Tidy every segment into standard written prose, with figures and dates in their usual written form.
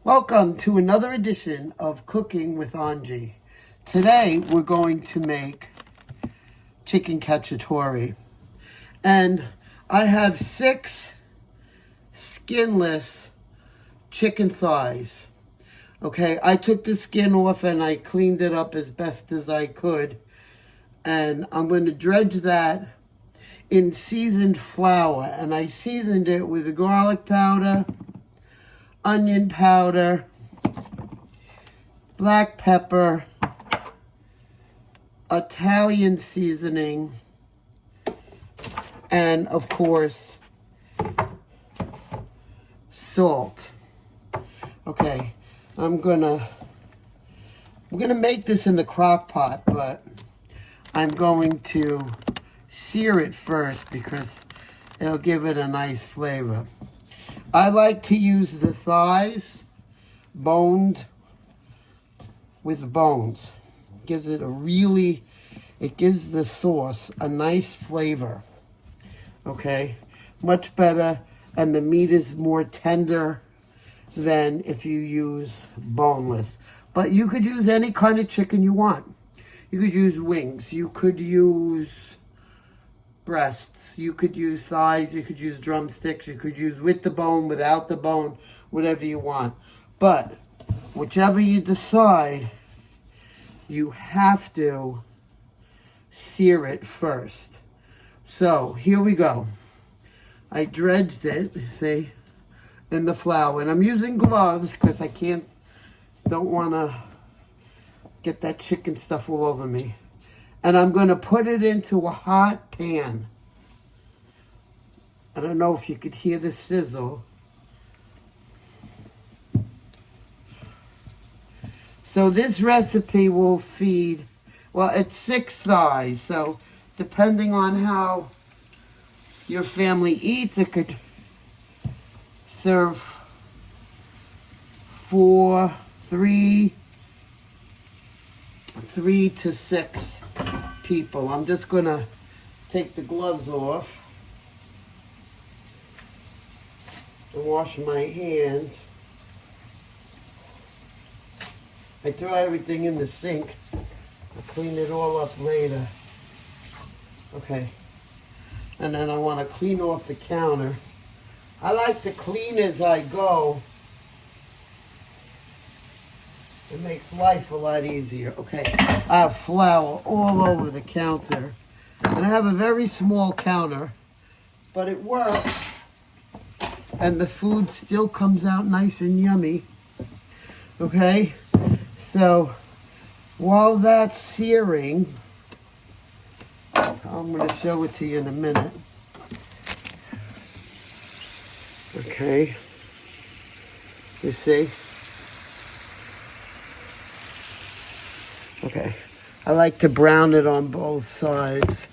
Welcome to another edition of Cooking with Angie. Today we're going to make chicken cacciatore. And I have 6 skinless chicken thighs. Okay, I took the skin off and I cleaned it up as best as I could. And I'm going to dredge that in seasoned flour. And I seasoned it with garlic powder, onion powder, black pepper, Italian seasoning, and of course, salt. Okay, I'm gonna make this in the crock pot, but I'm going to sear it first because it'll give it a nice flavor. I like to use the thighs boned with bones. It gives the sauce a nice flavor. Okay, much better, and the meat is more tender than if you use boneless. But you could use any kind of chicken you want. You could use wings, you could use breasts, you could use thighs, you could use drumsticks, you could use with the bone, without the bone, whatever you want. But whichever you decide, you have to sear it first. So here we go. I dredged it, see, in the flour. And I'm using gloves because I don't want to get that chicken stuff all over me. And I'm going to put it into a hot pan. I don't know if you could hear the sizzle. So this recipe will feed, well, it's 6 thighs. So depending on how your family eats, it could serve 3 to 6 people. I'm just gonna take the gloves off and wash my hands. I throw everything in the sink. I'll clean it all up later. Okay. And then I want to clean off the counter. I like to clean as I go. It makes life a lot easier. Okay, I have flour all over the counter. And I have a very small counter, but it works. And the food still comes out nice and yummy. Okay, so while that's searing, I'm going to show it to you in a minute. Okay, you see? Okay, I like to brown it on both sides.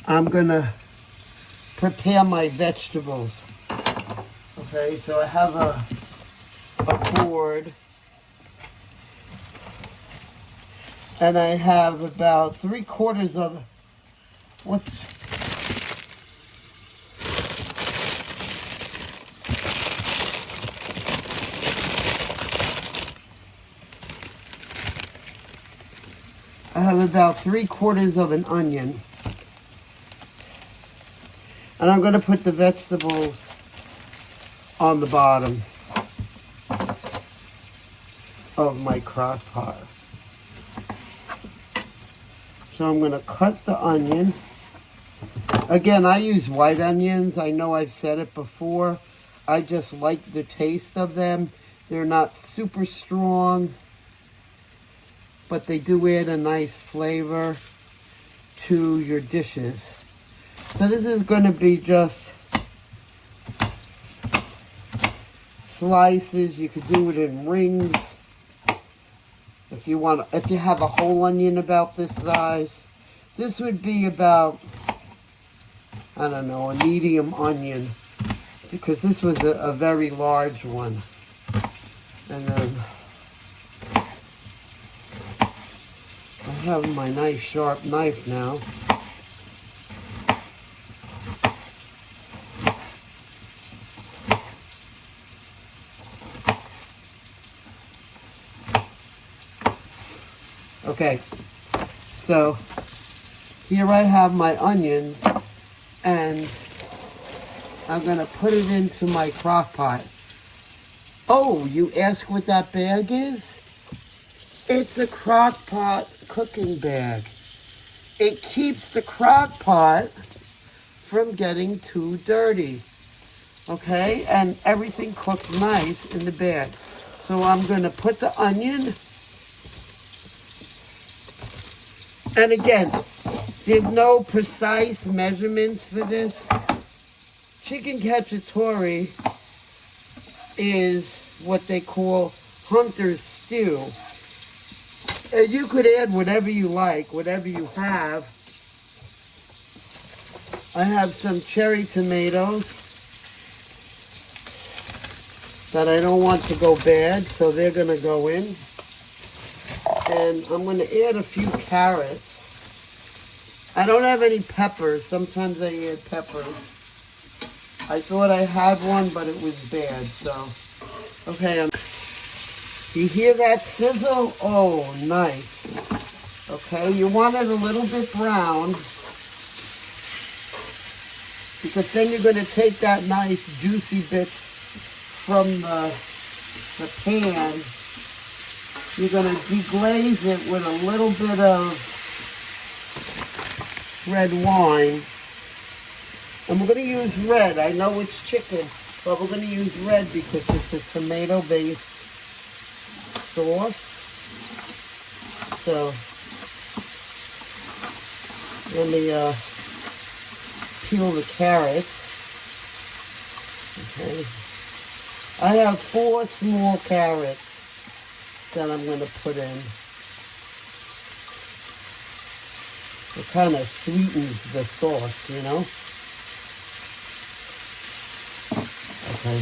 I'm gonna prepare my vegetables. Okay, so I have a board, and I have about 3/4 of I have about 3/4 of an onion. And I'm going to put the vegetables on the bottom of my crock pot. So I'm going to cut the onion. Again, I use white onions. I know I've said it before. I just like the taste of them. They're not super strong, but they do add a nice flavor to your dishes. So this is going to be just slices. You could do it in rings if you want. If you have a whole onion about this size, this would be about, I don't know, a medium onion, because this was a very large one. And then I have my nice sharp knife now. Okay, so here I have my onions, and I'm gonna put it into my crock pot. Oh, you ask what that bag is? It's a crock pot cooking bag. It keeps the crock pot from getting too dirty. Okay, and everything cooked nice in the bag. So I'm gonna put the onion, and again, there's no precise measurements for this. Chicken cacciatore is what they call hunter's stew. And you could add whatever you like, whatever you have. I have some cherry tomatoes that I don't want to go bad, so they're gonna go in. And I'm gonna add a few carrots. I don't have any peppers. Sometimes I add peppers. I thought I had one, but it was bad, so. Okay, you hear that sizzle? Oh, nice. Okay, you want it a little bit brown, because then you're gonna take that nice juicy bits from the pan. You're gonna deglaze it with a little bit of red wine. And we're gonna use red. I know it's chicken, but we're gonna use red because it's a tomato-based sauce. So, let me peel the carrots. Okay. I have 4 small carrots that I'm going to put in. It kind of sweetens the sauce, you know? Okay.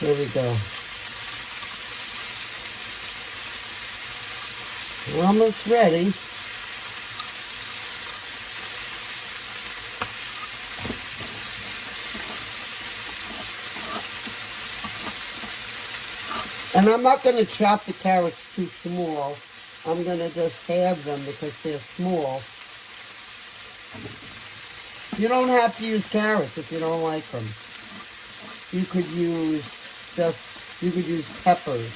Here we go. We're almost ready. And I'm not going to chop the carrots too small. I'm going to just halve them because they're small. You don't have to use carrots if you don't like them. You could use peppers.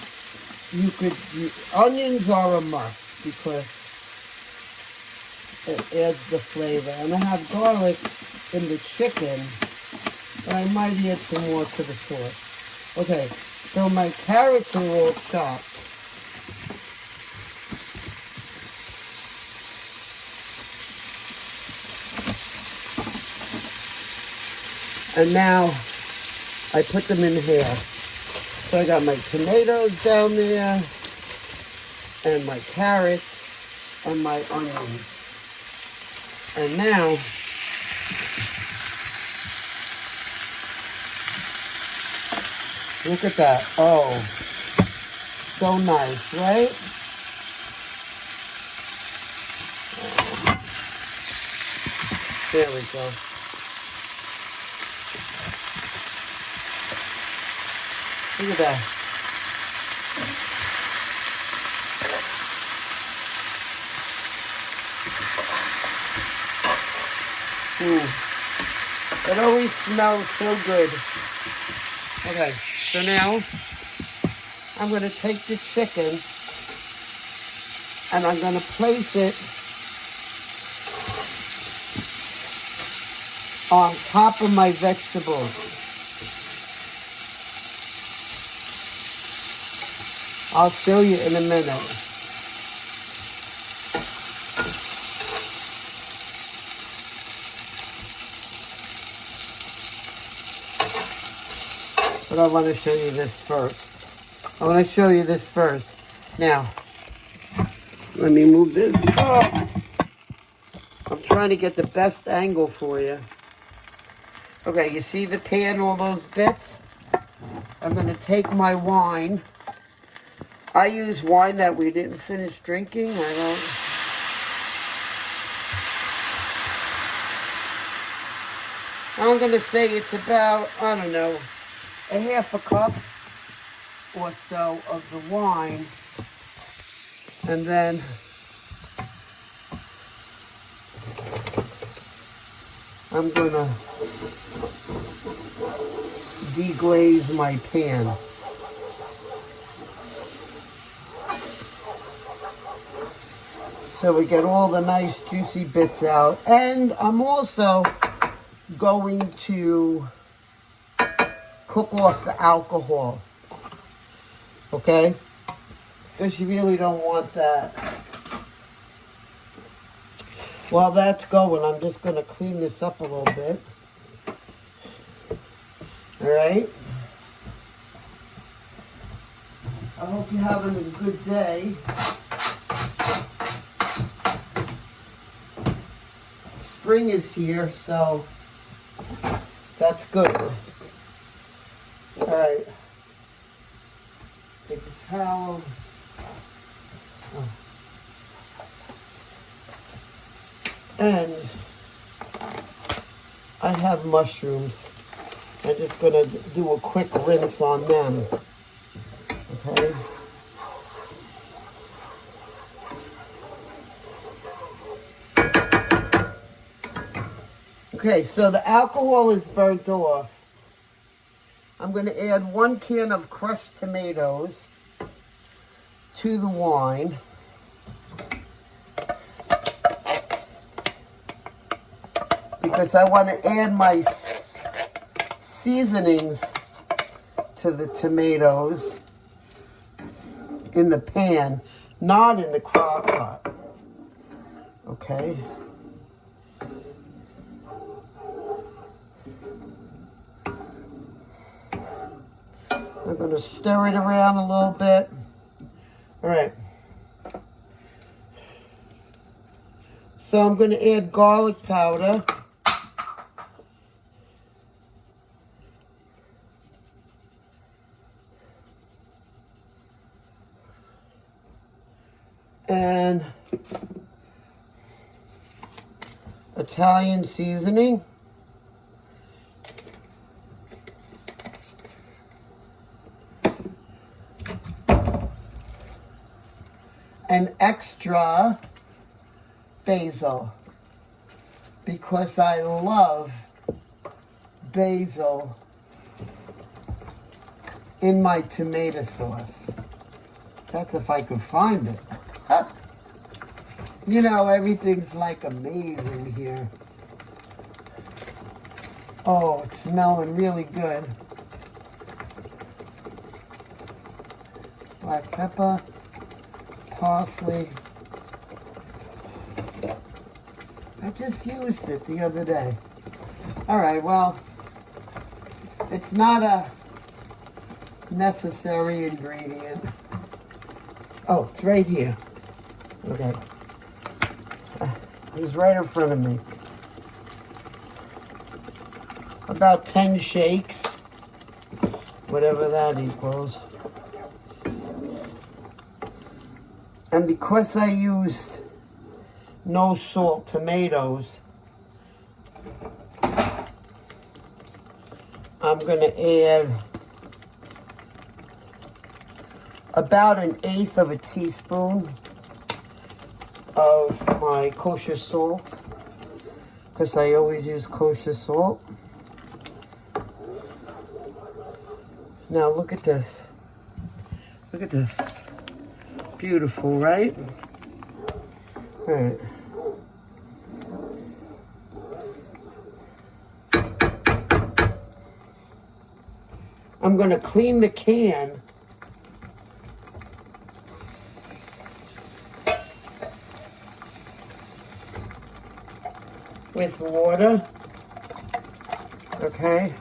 Onions are a must because it adds the flavor. And I have garlic in the chicken, but I might add some more to the sauce. Okay, so my carrots are all chopped. And now I put them in half. So I got my tomatoes down there, and my carrots, and my onions. And now, look at that. Oh, so nice, right? There we go. Look at that. It always smells so good. Okay, so now I'm going to take the chicken and I'm going to place it on top of my vegetables. I'll show you in a minute. But I want to show you this first. I want to show you this first. Now, let me move this. Oh, I'm trying to get the best angle for you. Okay, you see the pan, all those bits? I'm going to take my wine. I use wine that we didn't finish drinking. I'm going to say it's about, I don't know, a half a cup or so of the wine. And then I'm going to deglaze my pan. So we get all the nice juicy bits out. And I'm also going to cook off the alcohol. Okay? Because you really don't want that. While that's going, I'm just going to clean this up a little bit. Alright? I hope you're having a good day. Spring is here, so that's good. Alright. Take a towel. Oh. And I have mushrooms. I'm just going to do a quick rinse on them. Okay. Okay, so the alcohol is burnt off. I'm going to add 1 can of crushed tomatoes to the wine. Because I want to add my seasonings to the tomatoes in the pan, not in the crock pot. Okay. I'm going to stir it around a little bit. All right. So I'm going to add garlic powder. And Italian seasoning. And extra basil, because I love basil in my tomato sauce. That's if I could find it. You know, everything's like amazing here. Oh, it's smelling really good. Black pepper, parsley. I just used it the other day. All right, well, it's not a necessary ingredient. Oh, it's right here. Okay. It's right in front of me. About 10 shakes, whatever that equals. And because I used no salt tomatoes, I'm going to add about 1/8 of a teaspoon of my kosher salt, because I always use kosher salt. Now look at this. Look at this. Beautiful, right? All right. I'm going to clean the can with water, okay?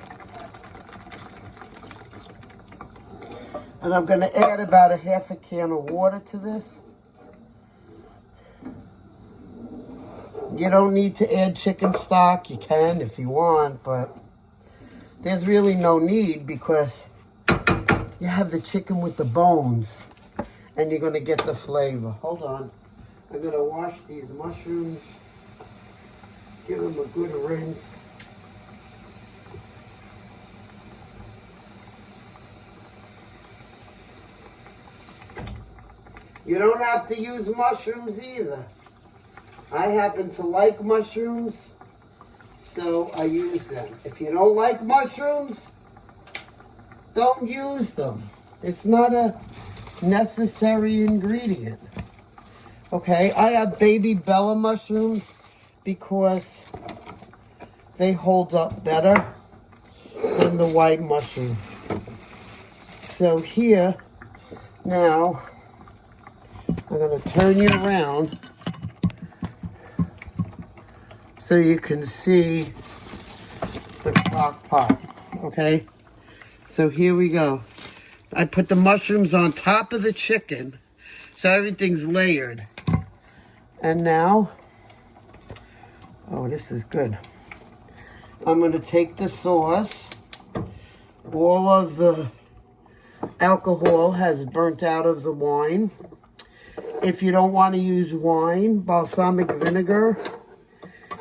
And I'm going to add about 1/2 can of water to this. You don't need to add chicken stock. You can if you want, but there's really no need because you have the chicken with the bones and you're going to get the flavor. Hold on. I'm going to wash these mushrooms. Give them a good rinse. You don't have to use mushrooms either. I happen to like mushrooms, so I use them. If you don't like mushrooms, don't use them. It's not a necessary ingredient. Okay, I have baby Bella mushrooms because they hold up better than the white mushrooms. So here, now, I'm going to turn you around so you can see the crock pot, okay? So here we go. I put the mushrooms on top of the chicken, so everything's layered. And now, oh, this is good. I'm going to take the sauce. All of the alcohol has burnt out of the wine. If you don't want to use wine, balsamic vinegar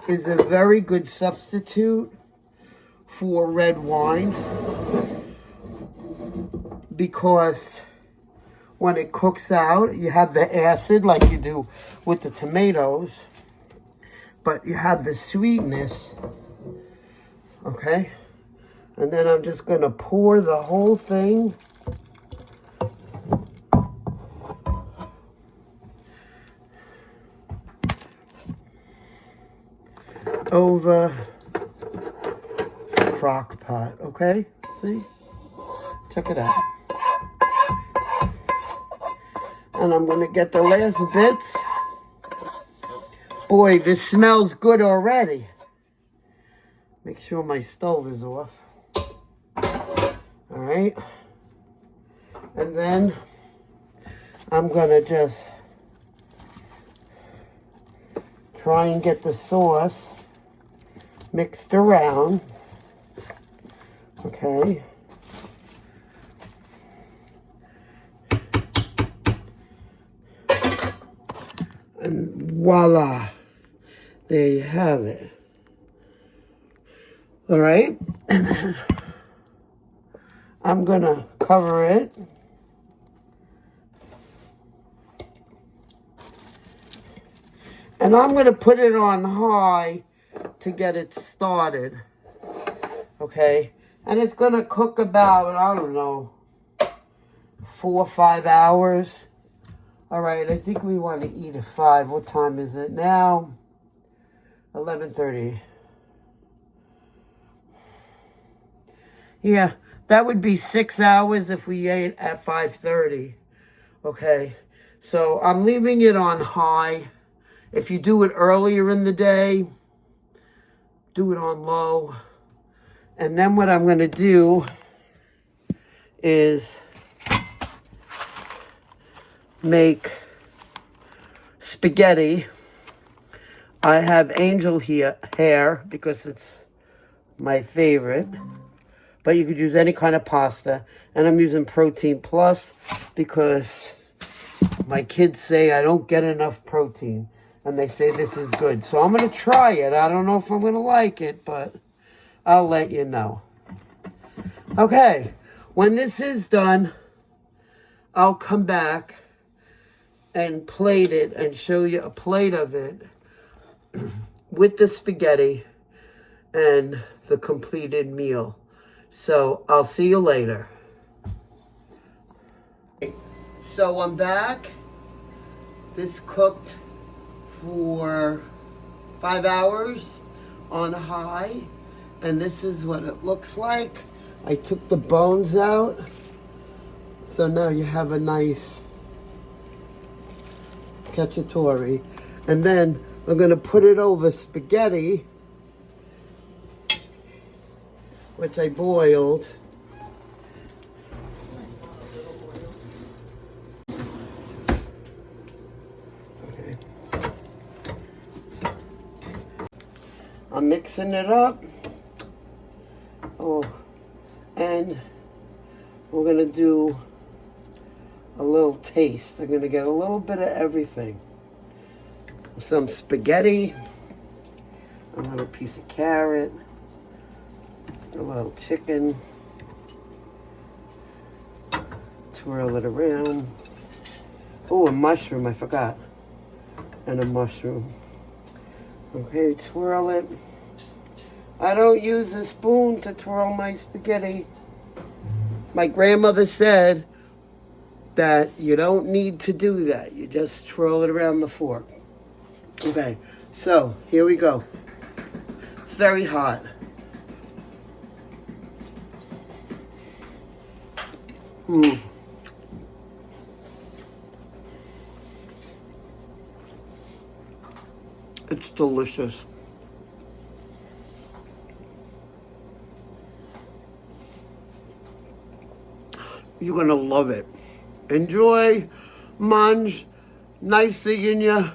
is a very good substitute for red wine, because when it cooks out, you have the acid like you do with the tomatoes, but you have the sweetness, okay? And then I'm just going to pour the whole thing over the crock pot, okay? See? Check it out. And I'm going to get the last bits. Boy, this smells good already. Make sure my stove is off. All right. And then I'm going to just try and get the sauce mixed around. Okay. And voila, there you have it. All right, and then I'm gonna cover it. And I'm gonna put it on high to get it started, okay? And it's gonna cook about, I don't know, 4 or 5 hours. All right, I think we want to eat at 5. What time is it now? 11:30. Yeah, that would be 6 hours if we ate at 5:30. Okay, so I'm leaving it on high. If you do it earlier in the day, do it on low. And then what I'm going to do is make spaghetti. I have angel hair because it's my favorite, but you could use any kind of pasta. And I'm using Protein Plus because my kids say I don't get enough protein, and they say this is good. So I'm going to try it. I don't know if I'm going to like it, but I'll let you know. Okay, when this is done, I'll come back and plate it and show you a plate of it with the spaghetti and the completed meal. So I'll see you later. So I'm back. This cooked for 5 hours on high, and this is what it looks like. I took the bones out, so now you have a nice cacciatore. And then I'm going to put it over spaghetti, which I boiled. Okay. I'm mixing it up. Oh, and we're going to do a little taste. I'm going to get a little bit of everything. Some spaghetti, a little piece of carrot, a little chicken, twirl it around, Oh, a mushroom, I forgot. And a mushroom. Okay, twirl it. I don't use a spoon to twirl my spaghetti. My grandmother said that you don't need to do that. You just twirl it around the fork. Okay, so here we go. It's very hot. It's delicious. You're gonna love it. Enjoy, Munch. Nice seeing you.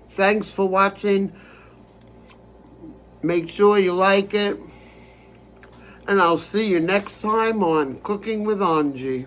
Thanks for watching. Make sure you like it. And I'll see you next time on Cooking with Angie.